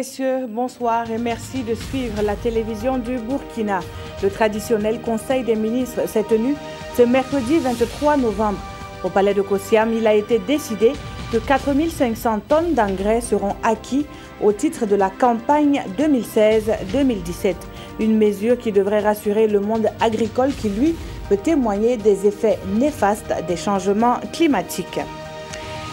messieurs, bonsoir et merci de suivre la télévision du Burkina. Le traditionnel Conseil des ministres s'est tenu ce mercredi 23 novembre. Au palais de Kossiam, il a été décidé que 4500 tonnes d'engrais seront acquis au titre de la campagne 2016-2017. Une mesure qui devrait rassurer le monde agricole qui, lui, peut témoigner des effets néfastes des changements climatiques.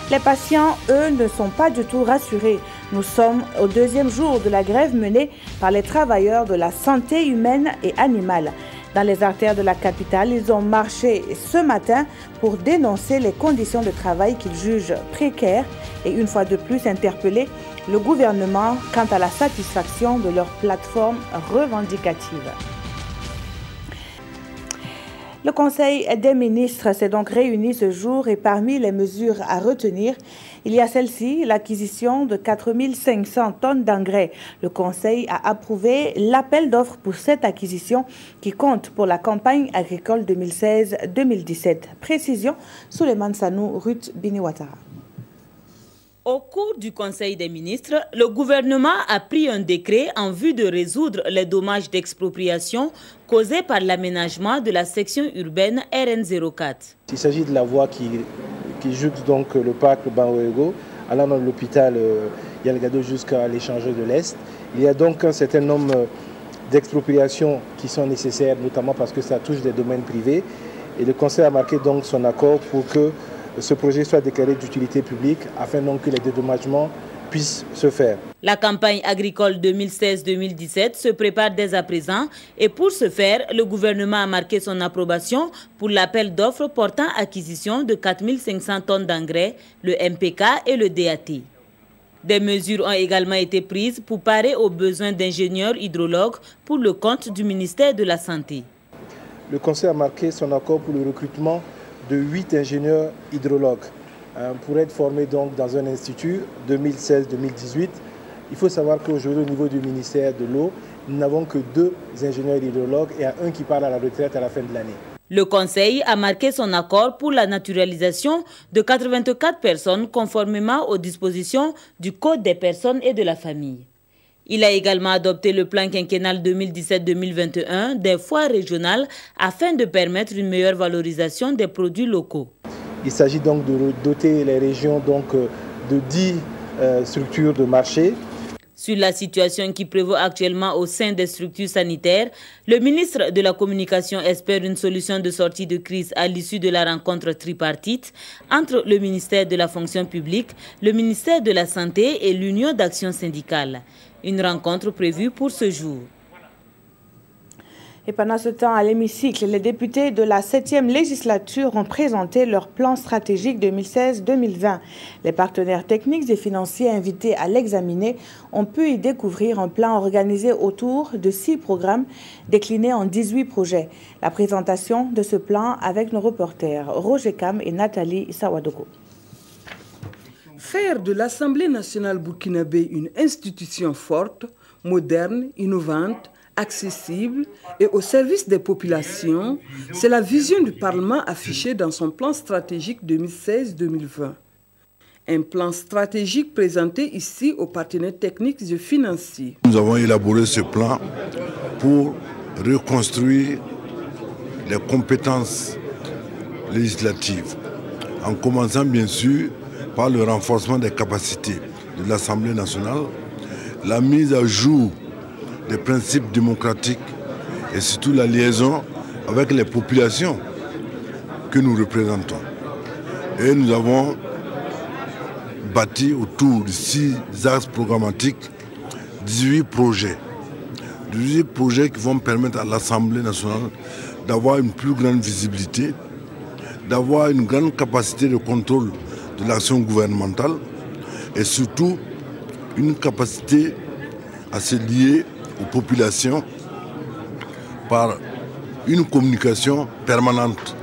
Les patients, eux, ne sont pas du tout rassurés. Nous sommes au deuxième jour de la grève menée par les travailleurs de la santé humaine et animale. Dans les artères de la capitale, ils ont marché ce matin pour dénoncer les conditions de travail qu'ils jugent précaires et une fois de plus interpeller le gouvernement quant à la satisfaction de leur plateforme revendicative. Le Conseil des ministres s'est donc réuni ce jour et parmi les mesures à retenir, il y a celle-ci, l'acquisition de 4500 tonnes d'engrais. Le Conseil a approuvé l'appel d'offres pour cette acquisition qui compte pour la campagne agricole 2016-2017. Précision, Souleymane Sanou, Ruth Biniwatara. Au cours du Conseil des ministres, le gouvernement a pris un décret en vue de résoudre les dommages d'expropriation causés par l'aménagement de la section urbaine RN04. Il s'agit de la voie qui jouxte donc le parc Banwego, allant dans l'hôpital Yalgado jusqu'à l'échangeur de l'Est. Il y a donc un certain nombre d'expropriations qui sont nécessaires, notamment parce que ça touche des domaines privés. Et le Conseil a marqué donc son accord pour que ce projet soit déclaré d'utilité publique afin donc que les dédommagements puissent se faire. La campagne agricole 2016-2017 se prépare dès à présent et pour ce faire, le gouvernement a marqué son approbation pour l'appel d'offres portant acquisition de 4500 tonnes d'engrais, le MPK et le DAT. Des mesures ont également été prises pour parer aux besoins d'ingénieurs hydrologues pour le compte du ministère de la Santé. Le Conseil a marqué son accord pour le recrutement de 8 ingénieurs hydrologues pour être formés donc dans un institut 2016-2018. Il faut savoir qu'aujourd'hui au niveau du ministère de l'eau, nous n'avons que 2 ingénieurs hydrologues et un qui part à la retraite à la fin de l'année. Le Conseil a marqué son accord pour la naturalisation de 84 personnes conformément aux dispositions du Code des personnes et de la famille. Il a également adopté le plan quinquennal 2017-2021 des foires régionales afin de permettre une meilleure valorisation des produits locaux. Il s'agit donc de doter les régions de 10 structures de marché. Sur la situation qui prévaut actuellement au sein des structures sanitaires, le ministre de la Communication espère une solution de sortie de crise à l'issue de la rencontre tripartite entre le ministère de la Fonction publique, le ministère de la Santé et l'Union d'action syndicale. Une rencontre prévue pour ce jour. Et pendant ce temps, à l'hémicycle, les députés de la 7e législature ont présenté leur plan stratégique 2016-2020. Les partenaires techniques et financiers invités à l'examiner ont pu y découvrir un plan organisé autour de 6 programmes déclinés en 18 projets. La présentation de ce plan avec nos reporters Roger Kam et Nathalie Sawadoko. Faire de l'Assemblée nationale burkinabé une institution forte, moderne, innovante, accessible et au service des populations, c'est la vision du Parlement affichée dans son plan stratégique 2016-2020. Un plan stratégique présenté ici aux partenaires techniques et financiers. Nous avons élaboré ce plan pour reconstruire les compétences législatives, en commençant bien sûr par le renforcement des capacités de l'Assemblée nationale, la mise à jour des principes démocratiques et surtout la liaison avec les populations que nous représentons. Et nous avons bâti autour de 6 axes programmatiques 18 projets. 18 projets qui vont permettre à l'Assemblée nationale d'avoir une plus grande visibilité, d'avoir une grande capacité de contrôle de l'action gouvernementale et surtout une capacité à se lier aux populations par une communication permanente.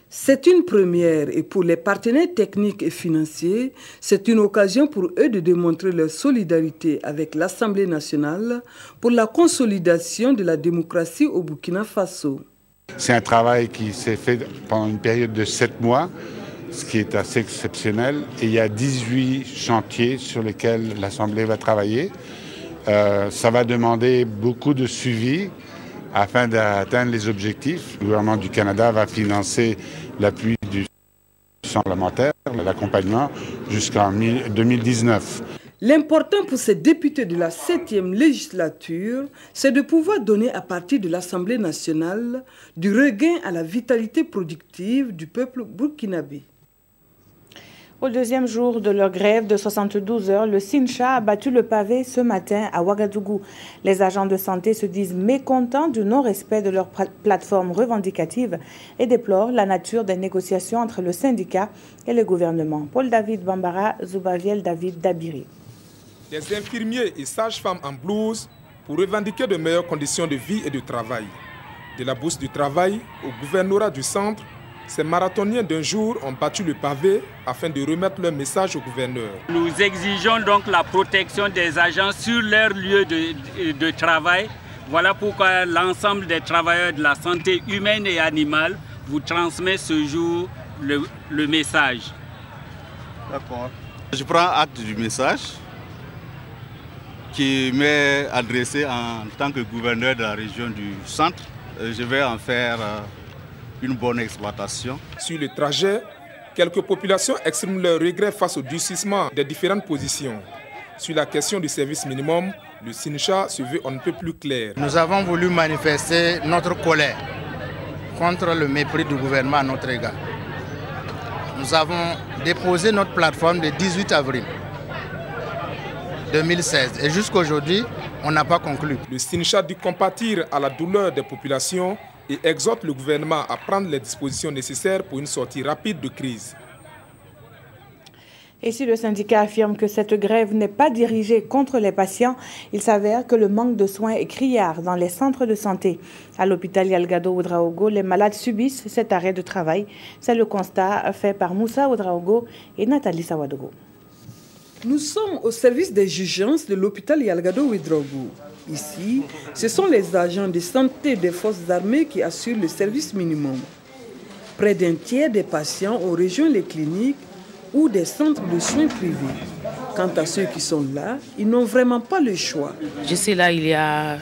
C'est une première et pour les partenaires techniques et financiers, c'est une occasion pour eux de démontrer leur solidarité avec l'Assemblée nationale pour la consolidation de la démocratie au Burkina Faso. C'est un travail qui s'est fait pendant une période de 7 mois, ce qui est assez exceptionnel. Et il y a 18 chantiers sur lesquels l'Assemblée va travailler. Ça va demander beaucoup de suivi afin d'atteindre les objectifs. Le gouvernement du Canada va financer l'appui du centre parlementaire, l'accompagnement, jusqu'en 2019. L'important pour ces députés de la 7e législature, c'est de pouvoir donner à partir de l'Assemblée nationale du regain à la vitalité productive du peuple burkinabé. Au deuxième jour de leur grève de 72 heures, le Sincha a battu le pavé ce matin à Ouagadougou. Les agents de santé se disent mécontents du non-respect de leur plateforme revendicative et déplorent la nature des négociations entre le syndicat et le gouvernement. Paul-David Bambara, Zoubaviel David Dabiri. Des infirmiers et sages-femmes en blouse pour revendiquer de meilleures conditions de vie et de travail. De la bourse du travail au gouvernorat du centre, ces marathoniens d'un jour ont battu le pavé afin de remettre leur message au gouverneur. Nous exigeons donc la protection des agents sur leur lieu de travail. Voilà pourquoi l'ensemble des travailleurs de la santé humaine et animale vous transmet ce jour le message. D'accord. Je prends acte du message qui m'est adressé en tant que gouverneur de la région du centre. Je vais en faire une bonne exploitation. Sur le trajet, quelques populations expriment leur regret face au durcissement des différentes positions. Sur la question du service minimum, le Sincha se veut on ne peut plus clair. Nous avons voulu manifester notre colère contre le mépris du gouvernement à notre égard. Nous avons déposé notre plateforme le 18 avril 2016 et jusqu'à aujourd'hui, on n'a pas conclu. Le Sincha dit compatir à la douleur des populations et exhorte le gouvernement à prendre les dispositions nécessaires pour une sortie rapide de crise. Et si le syndicat affirme que cette grève n'est pas dirigée contre les patients, il s'avère que le manque de soins est criard dans les centres de santé. À l'hôpital Yalgado Ouedraogo, les malades subissent cet arrêt de travail. C'est le constat fait par Moussa Ouedraogo et Nathalie Sawadogo. Nous sommes au service des urgences de l'hôpital Yalgado Ouedraogo. Ici, ce sont les agents de santé des forces armées qui assurent le service minimum. Près d'un tiers des patients ont rejoint les cliniques ou des centres de soins privés. Quant à ceux qui sont là, ils n'ont vraiment pas le choix. Je suis là il y a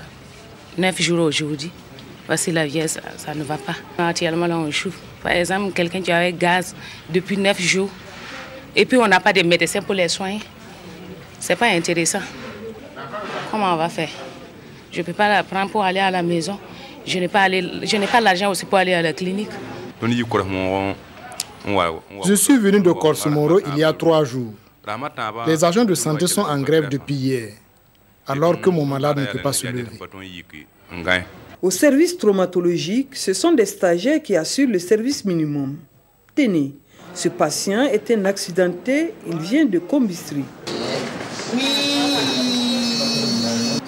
9 jours aujourd'hui. Parce que la vieillesse, ça ne va pas. Actuellement, là, on chauffe. Par exemple, quelqu'un qui a eu gaz depuis 9 jours, et puis on n'a pas de médecins pour les soigner. Ce n'est pas intéressant. Comment on va faire? Je ne peux pas la prendre pour aller à la maison. Je n'ai pas l'argent aussi pour aller à la clinique. Je suis venu de Korsimoro il y a 3 jours. Les agents de santé sont en grève depuis hier, alors que mon malade ne peut pas se lever. Au service traumatologique, ce sont des stagiaires qui assurent le service minimum. Tenez, ce patient est un accidenté, il vient de Combistri.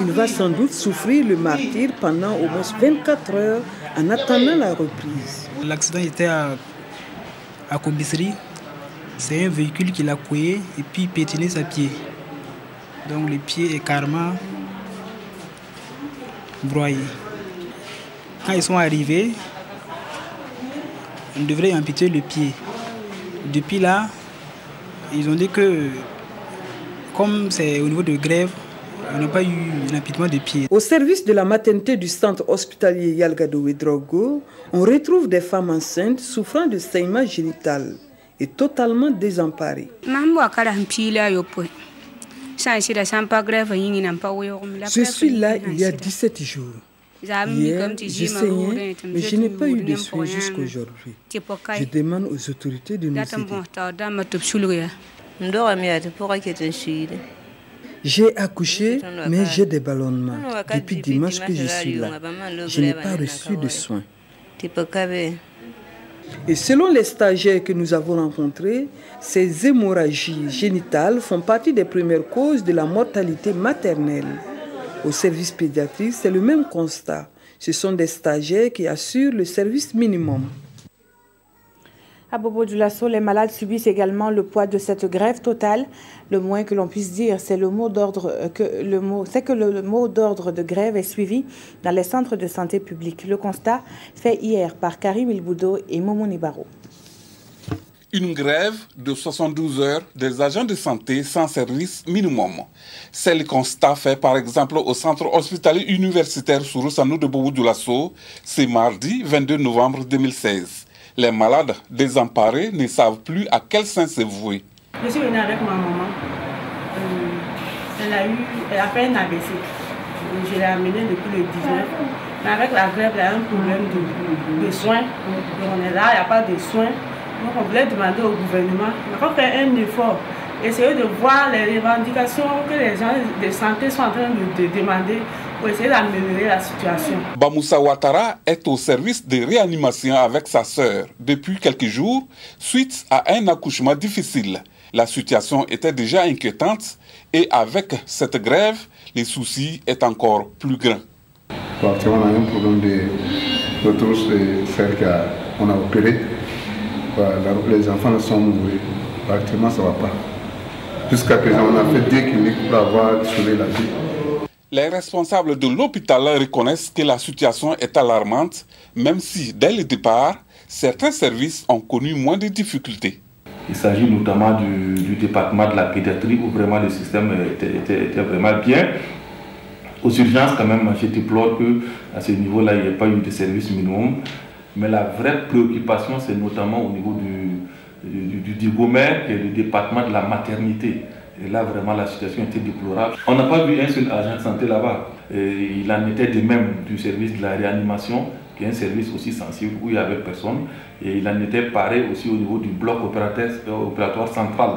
Il va sans doute souffrir le martyre pendant au moins 24 heures en attendant la reprise. L'accident était à Combistri. C'est un véhicule qui l'a couillé et puis pétiné sa pied. Donc le pied est carrément broyé. Quand ils sont arrivés, on devrait amputer le pied. Depuis là, ils ont dit que comme c'est au niveau de grève, on n'a pas eu un amputement de pied. Au service de la maternité du centre hospitalier Yalgado Ouedraogo, on retrouve des femmes enceintes souffrant de saignement génital et totalement désemparées. Je suis là il y a 17 jours. Hier, je saignais, mais je n'ai pas eu de soins jusqu'aujourd'hui. Je demande aux autorités de nous aider. J'ai accouché, mais j'ai des ballonnements. Depuis dimanche que je suis là, je n'ai pas reçu de soins. Et selon les stagiaires que nous avons rencontrés, ces hémorragies génitales font partie des premières causes de la mortalité maternelle. Au service pédiatrique, c'est le même constat. Ce sont des stagiaires qui assurent le service minimum. À Bobo Dioulasso, les malades subissent également le poids de cette grève totale. Le moins que l'on puisse dire, c'est que le mot d'ordre de grève est suivi dans les centres de santé publique. Le constat fait hier par Karim Ilboudo et Momo Nibaro. une grève de 72 heures des agents de santé sans service minimum. C'est le constat fait par exemple au centre hospitalier universitaire Sourousanou de Bobo-Dioulasso, ce mardi 22 novembre 2016. Les malades désemparés ne savent plus à quel sein se vouer. Je suis venue avec ma maman. Elle a fait un AVC. Je l'ai amenée depuis le 19. Mais avec la grève, il y a un problème de soins. Donc on est là, il n'y a pas de soins. Donc on voulait demander au gouvernement, on va faire un effort, essayer de voir les revendications que les gens de santé sont en train de demander pour essayer d'améliorer la situation. Bamoussa Ouattara est au service de réanimation avec sa sœur depuis quelques jours suite à un accouchement difficile. La situation était déjà inquiétante et avec cette grève, les soucis sont encore plus grands. Actuellement, on a un problème de retour de frère qu'on a opéré. Les enfants sont mourus. Actuellement, ça ne va pas. Jusqu'à présent, on a fait 2 cliniques pour avoir sauvé la vie. Les responsables de l'hôpital reconnaissent que la situation est alarmante, même si, dès le départ, certains services ont connu moins de difficultés. Il s'agit notamment du département de la pédiatrie où vraiment le système était vraiment bien. Aux urgences, quand même, je déplore qu'à ce niveau-là, il n'y ait pas eu de service minimum. Mais la vraie préoccupation, c'est notamment au niveau du Gomer et du département de la maternité. Et là, vraiment, la situation était déplorable. On n'a pas vu un seul agent de santé là-bas. Il en était de même du service de la réanimation, qui est un service aussi sensible où il n'y avait personne. Et il en était pareil aussi au niveau du bloc opératoire central.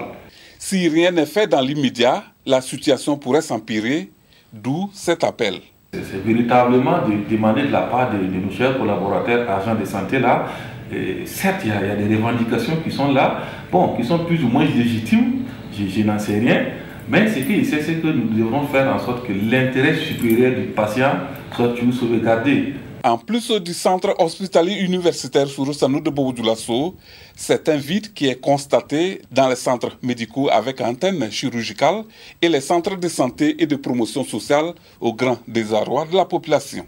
Si rien n'est fait dans l'immédiat, la situation pourrait s'empirer, d'où cet appel. C'est véritablement de demander de la part de nos chers collaborateurs, agents de santé là. Et certes, il y a des revendications qui sont là, bon, qui sont plus ou moins légitimes, je n'en sais rien, mais ce qu'il sait, c'est que nous devrons faire en sorte que l'intérêt supérieur du patient soit toujours sauvegardé. En plus du centre hospitalier universitaire Sourousanou de Bobo-Dioulasso, c'est un vide qui est constaté dans les centres médicaux avec antenne chirurgicale et les centres de santé et de promotion sociale au grand désarroi de la population.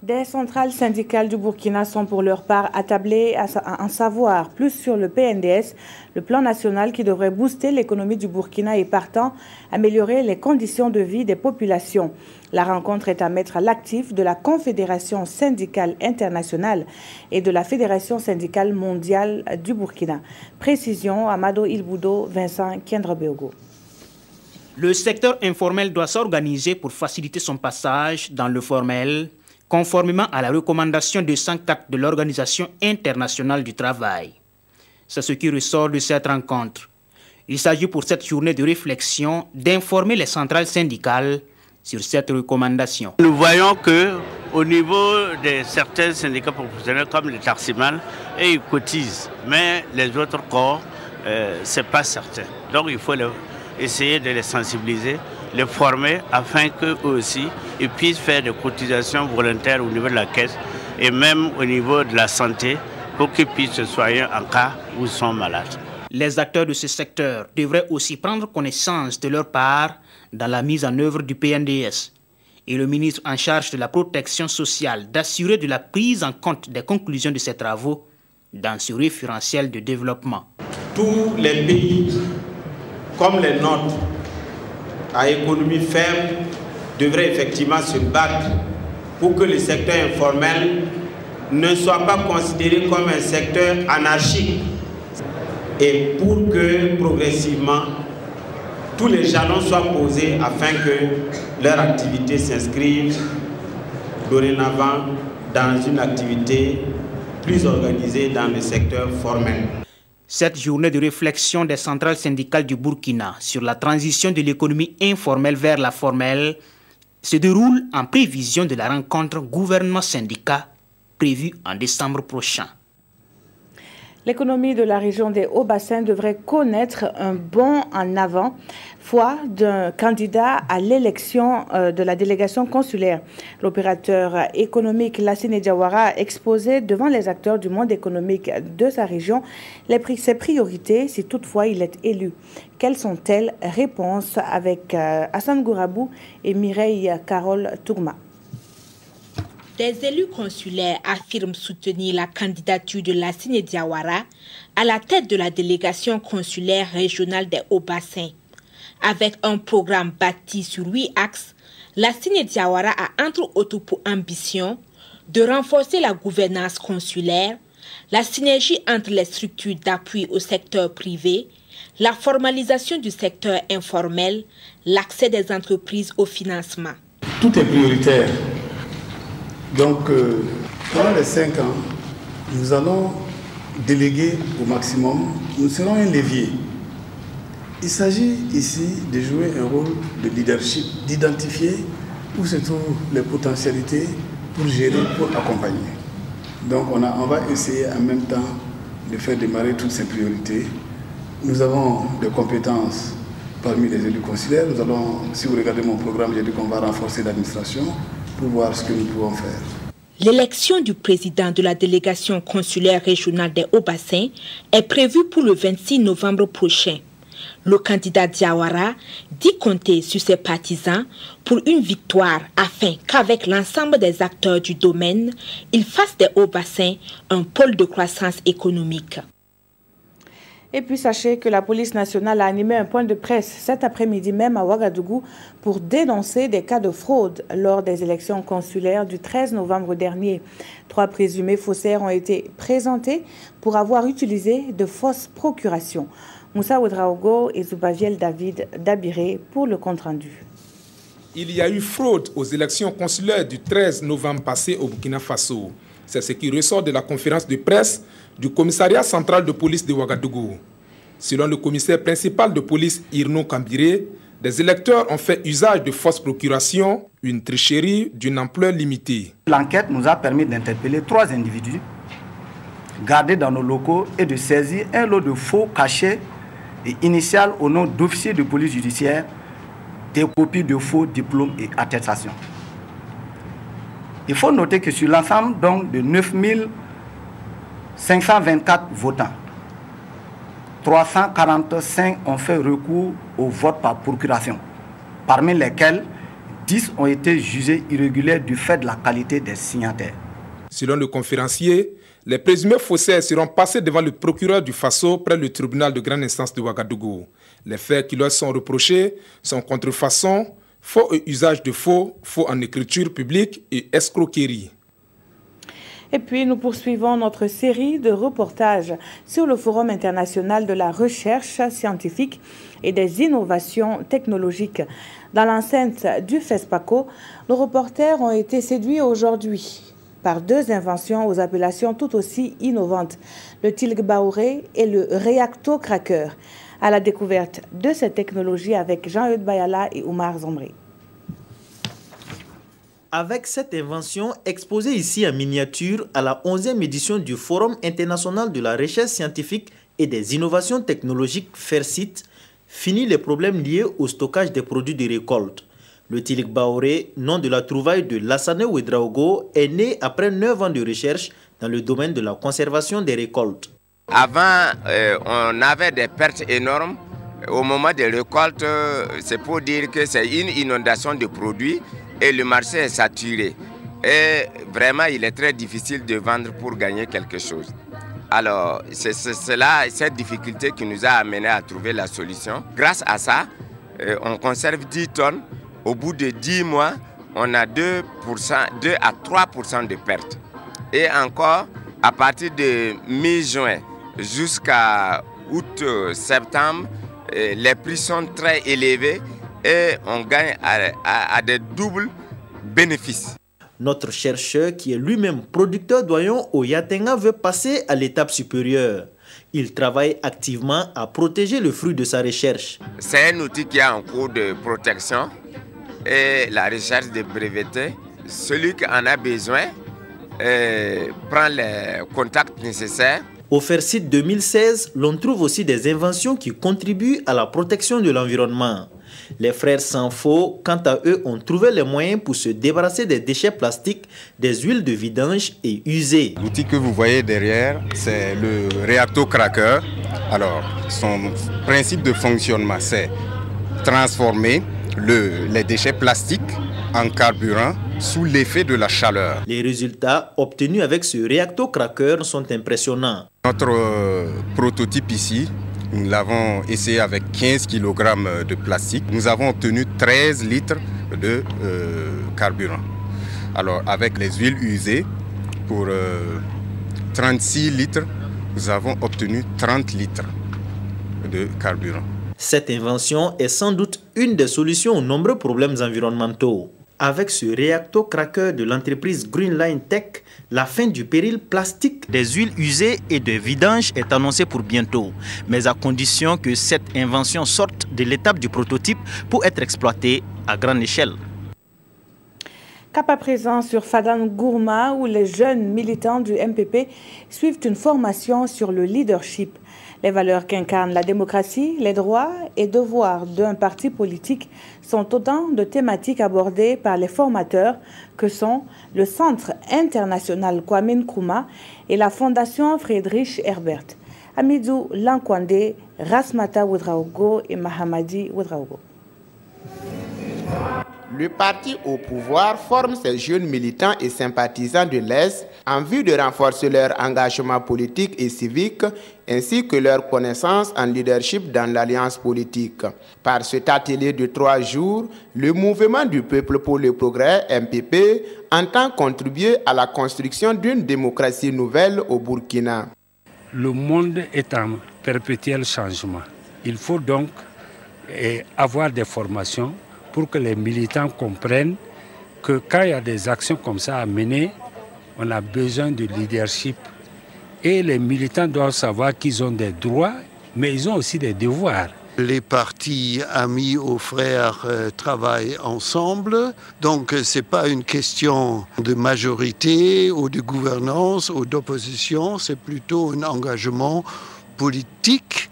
Des centrales syndicales du Burkina sont pour leur part attablées à en savoir plus sur le PNDS, le plan national qui devrait booster l'économie du Burkina et partant améliorer les conditions de vie des populations. La rencontre est à mettre à l'actif de la Confédération syndicale internationale et de la Fédération syndicale mondiale du Burkina. Précision, Amado Ilboudo, Vincent Kiendrabeogo. Le secteur informel doit s'organiser pour faciliter son passage dans le formel, conformément à la recommandation 204 de l'Organisation internationale du travail. C'est ce qui ressort de cette rencontre. Il s'agit pour cette journée de réflexion d'informer les centrales syndicales sur cette recommandation. Nous voyons qu'au niveau de certains syndicats professionnels comme le Tarsimal, ils cotisent, mais les autres corps, ce n'est pas certain. Donc il faut essayer de les sensibiliser, les former afin qu'eux aussi ils puissent faire des cotisations volontaires au niveau de la caisse et même au niveau de la santé pour qu'ils puissent se soigner en cas où ils sont malades. Les acteurs de ce secteur devraient aussi prendre connaissance de leur part dans la mise en œuvre du PNDS et le ministre en charge de la protection sociale d'assurer de la prise en compte des conclusions de ces travaux dans ce référentiel de développement. Tous les pays comme les nôtres à économie ferme devraient effectivement se battre pour que le secteur informel ne soit pas considéré comme un secteur anarchique et pour que progressivement tous les jalons soient posés afin que leur activité s'inscrive dorénavant dans une activité plus organisée dans le secteur formel. Cette journée de réflexion des centrales syndicales du Burkina sur la transition de l'économie informelle vers la formelle se déroule en prévision de la rencontre gouvernement-syndicat prévue en décembre prochain. L'économie de la région des Hauts-Bassins devrait connaître un bond en avant, foi d'un candidat à l'élection de la délégation consulaire. L'opérateur économique Lassine Diawara a exposé devant les acteurs du monde économique de sa région ses priorités si toutefois il est élu. Quelles sont-elles? Réponse avec Hassan Gourabou et Mireille Carole Tourma. Des élus consulaires affirment soutenir la candidature de Lassine Diawara à la tête de la délégation consulaire régionale des Hauts-Bassins. Avec un programme bâti sur 8 axes, Lassine Diawara a entre autres pour ambition de renforcer la gouvernance consulaire, la synergie entre les structures d'appui au secteur privé, la formalisation du secteur informel, l'accès des entreprises au financement. Tout est prioritaire. Donc, pendant les 5 ans, nous allons déléguer au maximum. Nous serons un levier. Il s'agit ici de jouer un rôle de leadership, d'identifier où se trouvent les potentialités pour gérer, pour accompagner. Donc, on va essayer en même temps de faire démarrer toutes ces priorités. Nous avons des compétences parmi les élus consulaires. Nous allons, si vous regardez mon programme, j'ai dit qu'on va renforcer l'administration pour voir ce que nous pouvons faire. L'élection du président de la délégation consulaire régionale des Hauts-Bassins est prévue pour le 26 novembre prochain. Le candidat Diawara dit compter sur ses partisans pour une victoire afin qu'avec l'ensemble des acteurs du domaine, il fasse des Hauts-Bassins un pôle de croissance économique. Et puis sachez que la police nationale a animé un point de presse cet après-midi même à Ouagadougou pour dénoncer des cas de fraude lors des élections consulaires du 13 novembre dernier. 3 présumés faussaires ont été présentés pour avoir utilisé de fausses procurations. Moussa Ouedraogo et Zoubaviel David Dabiré pour le compte-rendu. Il y a eu fraude aux élections consulaires du 13 novembre passé au Burkina Faso. C'est ce qui ressort de la conférence de presse du commissariat central de police de Ouagadougou. Selon le commissaire principal de police Irno Kambiré, des électeurs ont fait usage de fausses procurations, une tricherie d'une ampleur limitée. L'enquête nous a permis d'interpeller 3 individus gardés dans nos locaux et de saisir un lot de faux cachets et initiales au nom d'officiers de police judiciaire, des copies de faux diplômes et attestations. Il faut noter que sur l'ensemble donc de 9524 votants, 345 ont fait recours au vote par procuration, parmi lesquels 10 ont été jugés irréguliers du fait de la qualité des signataires. Selon le conférencier, les présumés faussaires seront passés devant le procureur du Faso près du tribunal de grande instance de Ouagadougou. Les faits qui leur sont reprochés sont contrefaçon, faux et usage de faux, faux en écriture publique et escroquerie. Et puis, nous poursuivons notre série de reportages sur le Forum international de la recherche scientifique et des innovations technologiques. Dans l'enceinte du FESPACO, nos reporters ont été séduits aujourd'hui par 2 inventions aux appellations tout aussi innovantes, le Tilg Baoré et le Reacto Cracker. À la découverte de cette technologie avec Jean-Eudes Bayala et Oumar Zomri. Avec cette invention exposée ici en miniature à la 11e édition du Forum international de la recherche scientifique et des innovations technologiques FERCIT, finit les problèmes liés au stockage des produits de récolte. Le Tilg Baoré, nom de la trouvaille de Lassane Ouedraogo, est né après 9 ans de recherche dans le domaine de la conservation des récoltes. Avant, on avait des pertes énormes. Au moment des récoltes, c'est pour dire que c'est une inondation de produits et le marché est saturé. Et vraiment, il est très difficile de vendre pour gagner quelque chose. Alors, c'est cette difficulté qui nous a amené à trouver la solution. Grâce à ça, on conserve 10 tonnes. Au bout de 10 mois, on a 2 à 3% de pertes. Et encore, à partir de mi-juin jusqu'à août-septembre, les prix sont très élevés et on gagne à des doubles bénéfices. Notre chercheur, qui est lui-même producteur d'oignons au Yatenga, veut passer à l'étape supérieure. Il travaille activement à protéger le fruit de sa recherche. C'est un outil qui est en cours de protection et la recherche de breveté. Celui qui en a besoin prend les contacts nécessaires. Au FERCIT 2016, l'on trouve aussi des inventions qui contribuent à la protection de l'environnement. Les frères Sanfo, quant à eux, ont trouvé les moyens pour se débarrasser des déchets plastiques, des huiles de vidange et usées. L'outil que vous voyez derrière, c'est le Reacto Cracker. Alors, son principe de fonctionnement, c'est transformer les déchets plastiques en carburant sous l'effet de la chaleur. Les résultats obtenus avec ce réacto-craqueur sont impressionnants. Notre prototype ici, nous l'avons essayé avec 15 kg de plastique. Nous avons obtenu 13 litres de carburant. Alors avec les huiles usées, pour 36 litres, nous avons obtenu 30 litres de carburant. Cette invention est sans doute une des solutions aux nombreux problèmes environnementaux. Avec ce réacto-craqueur de l'entreprise Greenline Tech, la fin du péril plastique des huiles usées et de vidange est annoncée pour bientôt, mais à condition que cette invention sorte de l'étape du prototype pour être exploitée à grande échelle. Cap à présent sur Fadang Gourma, où les jeunes militants du MPP suivent une formation sur le leadership. Les valeurs qu'incarne la démocratie, les droits et devoirs d'un parti politique sont autant de thématiques abordées par les formateurs que sont le Centre international Kwame Nkrumah et la Fondation Friedrich Herbert. Amidou Lankwande, Rasmata Ouedraogo et Mahamadi Ouedraogo. Le parti au pouvoir forme ces jeunes militants et sympathisants de l'Est en vue de renforcer leur engagement politique et civique ainsi que leur connaissance en leadership dans l'alliance politique. Par cet atelier de 3 jours, le mouvement du peuple pour le progrès, MPP, entend contribuer à la construction d'une démocratie nouvelle au Burkina. Le monde est en perpétuel changement. Il faut donc avoir des formations pour que les militants comprennent que quand il y a des actions comme ça à mener, on a besoin de leadership. Et les militants doivent savoir qu'ils ont des droits, mais ils ont aussi des devoirs. Les partis amis ou frères travaillent ensemble, donc ce n'est pas une question de majorité ou de gouvernance ou d'opposition, c'est plutôt un engagement politique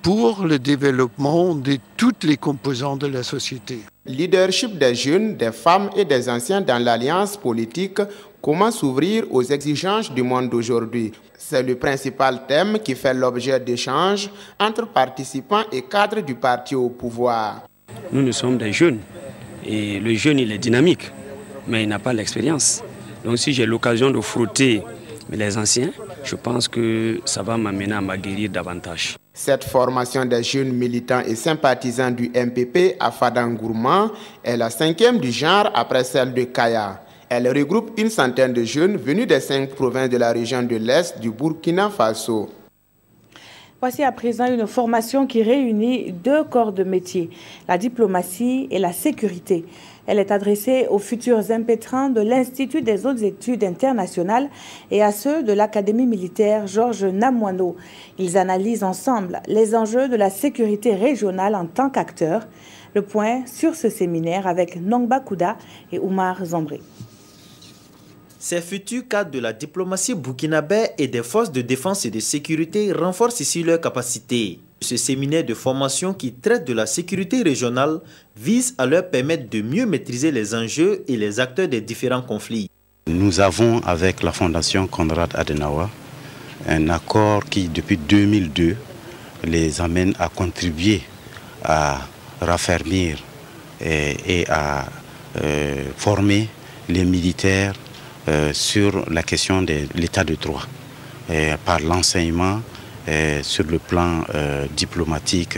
pour le développement de toutes les composantes de la société. Leadership des jeunes, des femmes et des anciens dans l'alliance politique, comment s'ouvrir aux exigences du monde d'aujourd'hui. C'est le principal thème qui fait l'objet d'échanges entre participants et cadres du parti au pouvoir. Nous sommes des jeunes et le jeune il est dynamique, mais il n'a pas l'expérience. Donc si j'ai l'occasion de frotter les anciens, je pense que ça va m'amener à m'aguerrir davantage. Cette formation des jeunes militants et sympathisants du MPP à Fadang Gourma est la 5e du genre après celle de Kaya. Elle regroupe une centaine de jeunes venus des 5 provinces de la région de l'Est du Burkina Faso. Voici à présent une formation qui réunit 2 corps de métier, la diplomatie et la sécurité. Elle est adressée aux futurs impétrants de l'Institut des hautes études internationales et à ceux de l'Académie militaire Georges Namoineau. Ils analysent ensemble les enjeux de la sécurité régionale en tant qu'acteurs. Le point sur ce séminaire avec Nongba Kouda et Oumar Zambré. Ces futurs cadres de la diplomatie burkinabé et des forces de défense et de sécurité renforcent ici leurs capacités. Ce séminaire de formation qui traite de la sécurité régionale vise à leur permettre de mieux maîtriser les enjeux et les acteurs des différents conflits. Nous avons avec la Fondation Konrad Adenauer un accord qui, depuis 2002, les amène à contribuer à raffermir et à former les militaires sur la question de l'état de droit, par l'enseignement, sur le plan diplomatique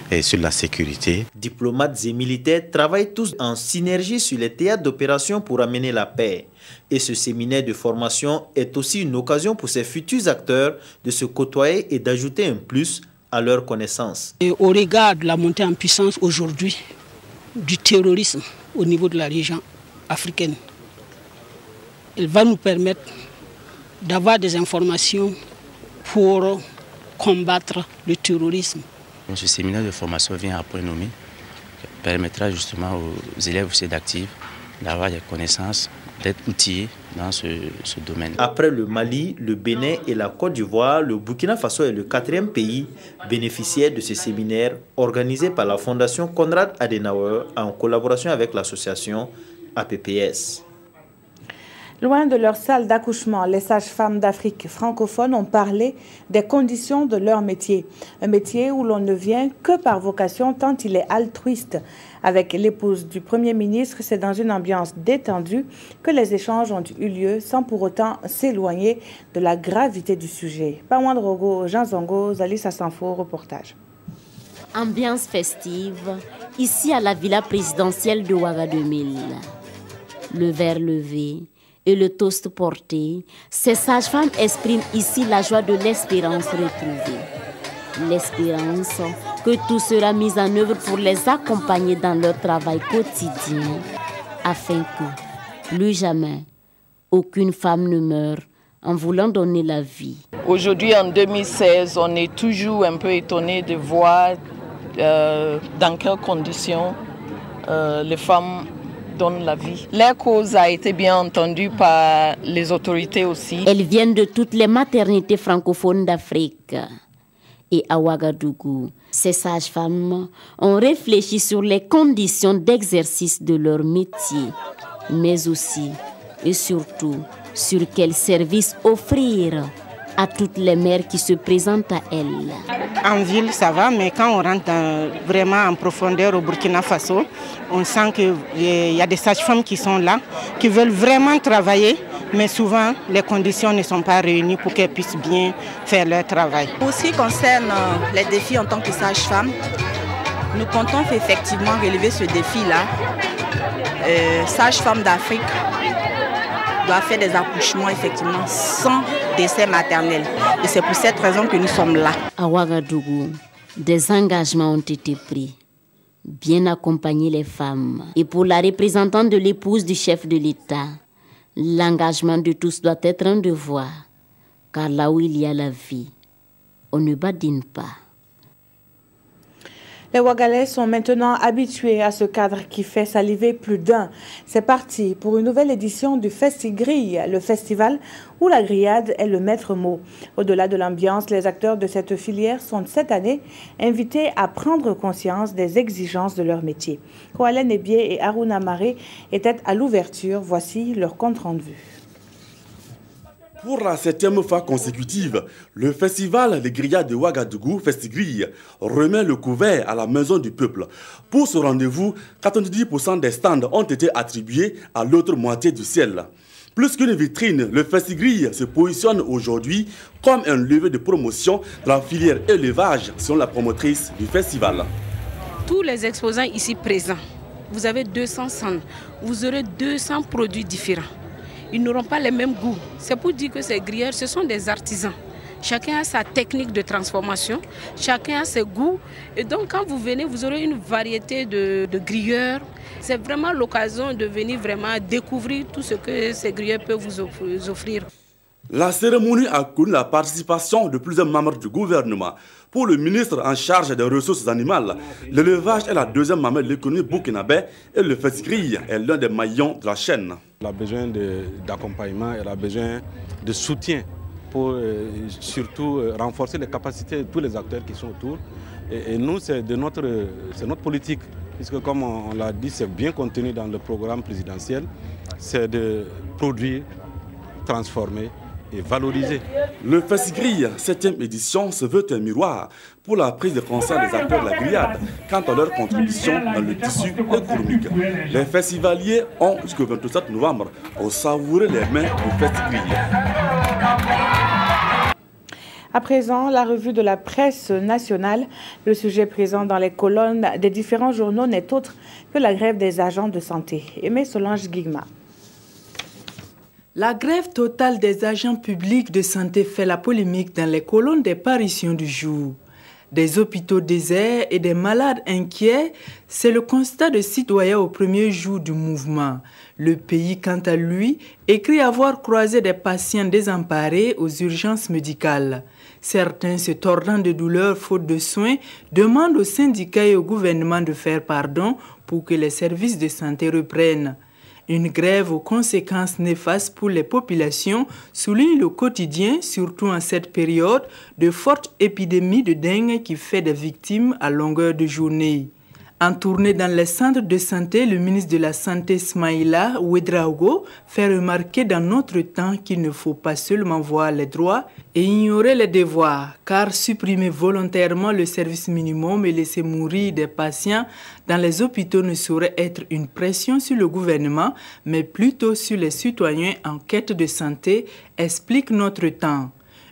et sur la sécurité. Diplomates et militaires travaillent tous en synergie sur les théâtres d'opération pour amener la paix. Et ce séminaire de formation est aussi une occasion pour ces futurs acteurs de se côtoyer et d'ajouter un plus à leurs connaissances. Et au regard de la montée en puissance aujourd'hui du terrorisme au niveau de la région africaine, il va nous permettre d'avoir des informations pour combattre le terrorisme. Ce séminaire de formation vient à point nommé, permettra justement aux élèves aussi d'actifs d'avoir des connaissances, d'être outillés dans ce domaine. Après le Mali, le Bénin et la Côte d'Ivoire, le Burkina Faso est le 4e pays bénéficiaire de ce séminaire organisé par la Fondation Konrad Adenauer en collaboration avec l'association APPS. Loin de leur salle d'accouchement, les sages-femmes d'Afrique francophone ont parlé des conditions de leur métier. Un métier où l'on ne vient que par vocation tant il est altruiste. Avec l'épouse du Premier ministre, c'est dans une ambiance détendue que les échanges ont eu lieu sans pour autant s'éloigner de la gravité du sujet. Pawandrogo, Jean Zongo, Zali Sassanfo, reportage. Ambiance festive, ici à la villa présidentielle de Ouaga 2000. Le verre levé et le toast porté, ces sages-femmes expriment ici la joie de l'espérance retrouvée. L'espérance que tout sera mis en œuvre pour les accompagner dans leur travail quotidien, afin que, plus jamais, aucune femme ne meure en voulant donner la vie. Aujourd'hui, en 2016, on est toujours un peu étonné de voir dans quelles conditions les femmes donnent la vie. Leur cause a été bien entendue par les autorités aussi. Elles viennent de toutes les maternités francophones d'Afrique. Et à Ouagadougou, ces sages-femmes ont réfléchi sur les conditions d'exercice de leur métier, mais aussi et surtout sur quels services offrir à toutes les mères qui se présentent à elles. En ville, ça va, mais quand on rentre vraiment en profondeur au Burkina Faso, on sent qu'il y a des sages-femmes qui sont là, qui veulent vraiment travailler, mais souvent les conditions ne sont pas réunies pour qu'elles puissent bien faire leur travail. Pour ce qui concerne les défis en tant que sage-femme, nous comptons effectivement relever ce défi-là. Sage-femme d'Afrique doit faire des accouchements effectivement sans décès maternel. Et c'est pour cette raison que nous sommes là. À Ouagadougou, des engagements ont été pris. Bien accompagner les femmes. Et pour la représentante de l'épouse du chef de l'État, l'engagement de tous doit être un devoir. Car là où il y a la vie, on ne badine pas. Les Ouagalais sont maintenant habitués à ce cadre qui fait saliver plus d'un. C'est parti pour une nouvelle édition du Festigrille, le festival où la grillade est le maître mot. Au-delà de l'ambiance, les acteurs de cette filière sont cette année invités à prendre conscience des exigences de leur métier. Koalen Ebié et Aruna Maré étaient à l'ouverture. Voici leur compte-rendu. Pour la 7e fois consécutive, le festival des grillades de Ouagadougou, Festigrille, remet le couvert à la Maison du Peuple. Pour ce rendez-vous, 90% des stands ont été attribués à l'autre moitié du ciel. Plus qu'une vitrine, le Festigrille se positionne aujourd'hui comme un levier de promotion de la filière élevage, selon la promotrice du festival. Tous les exposants ici présents, vous avez 200 stands, vous aurez 200 produits différents. Ils n'auront pas les mêmes goûts. C'est pour dire que ces grilleurs, ce sont des artisans. Chacun a sa technique de transformation, chacun a ses goûts. Et donc quand vous venez, vous aurez une variété de grilleurs. C'est vraiment l'occasion de venir vraiment découvrir tout ce que ces grilleurs peuvent vous offrir. La cérémonie a connu la participation de plusieurs membres du gouvernement. Pour le ministre en charge des ressources animales, l'élevage est la deuxième mamelle de l'économie burkinabé et le Festigrille est l'un des maillons de la chaîne. Elle a besoin d'accompagnement, elle a besoin de soutien pour surtout renforcer les capacités de tous les acteurs qui sont autour. Et nous, c'est notre politique, puisque comme on l'a dit, c'est bien contenu dans le programme présidentiel, c'est de produire, transformer et valoriser. Le Festigrille, 7e édition, se veut un miroir pour la prise de conscience des acteurs de la grillade quant à leur contribution dans le tissu économique. Les festivaliers ont jusqu'au 27 novembre pour savourer les mains du Festigrille. À présent, la revue de la presse nationale. Le sujet présent dans les colonnes des différents journaux n'est autre que la grève des agents de santé. Aimé Solange Guigma. La grève totale des agents publics de santé fait la polémique dans les colonnes des parutions du jour. Des hôpitaux déserts et des malades inquiets, c'est le constat de citoyens au premier jour du mouvement. Le pays, quant à lui, écrit avoir croisé des patients désemparés aux urgences médicales. Certains, se tordant de douleur faute de soins, demandent aux syndicats et au gouvernement de faire pardon pour que les services de santé reprennent. Une grève aux conséquences néfastes pour les populations souligne le quotidien, surtout en cette période de forte épidémie de dengue qui fait des victimes à longueur de journée. En tournée dans les centres de santé, le ministre de la Santé Smaïla Ouedraogo fait remarquer dans notre temps qu'il ne faut pas seulement voir les droits et ignorer les devoirs, car supprimer volontairement le service minimum et laisser mourir des patients dans les hôpitaux ne saurait être une pression sur le gouvernement, mais plutôt sur les citoyens en quête de santé, explique notre temps.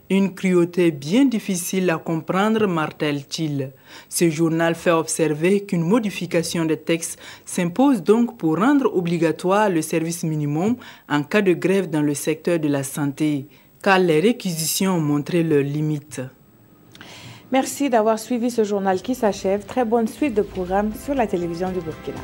Une cruauté bien difficile à comprendre, martèle-t-il. Ce journal fait observer qu'une modification des textes s'impose donc pour rendre obligatoire le service minimum en cas de grève dans le secteur de la santé, car les réquisitions ont montré leurs limites. Merci d'avoir suivi ce journal qui s'achève. Très bonne suite de programmes sur la télévision du Burkina.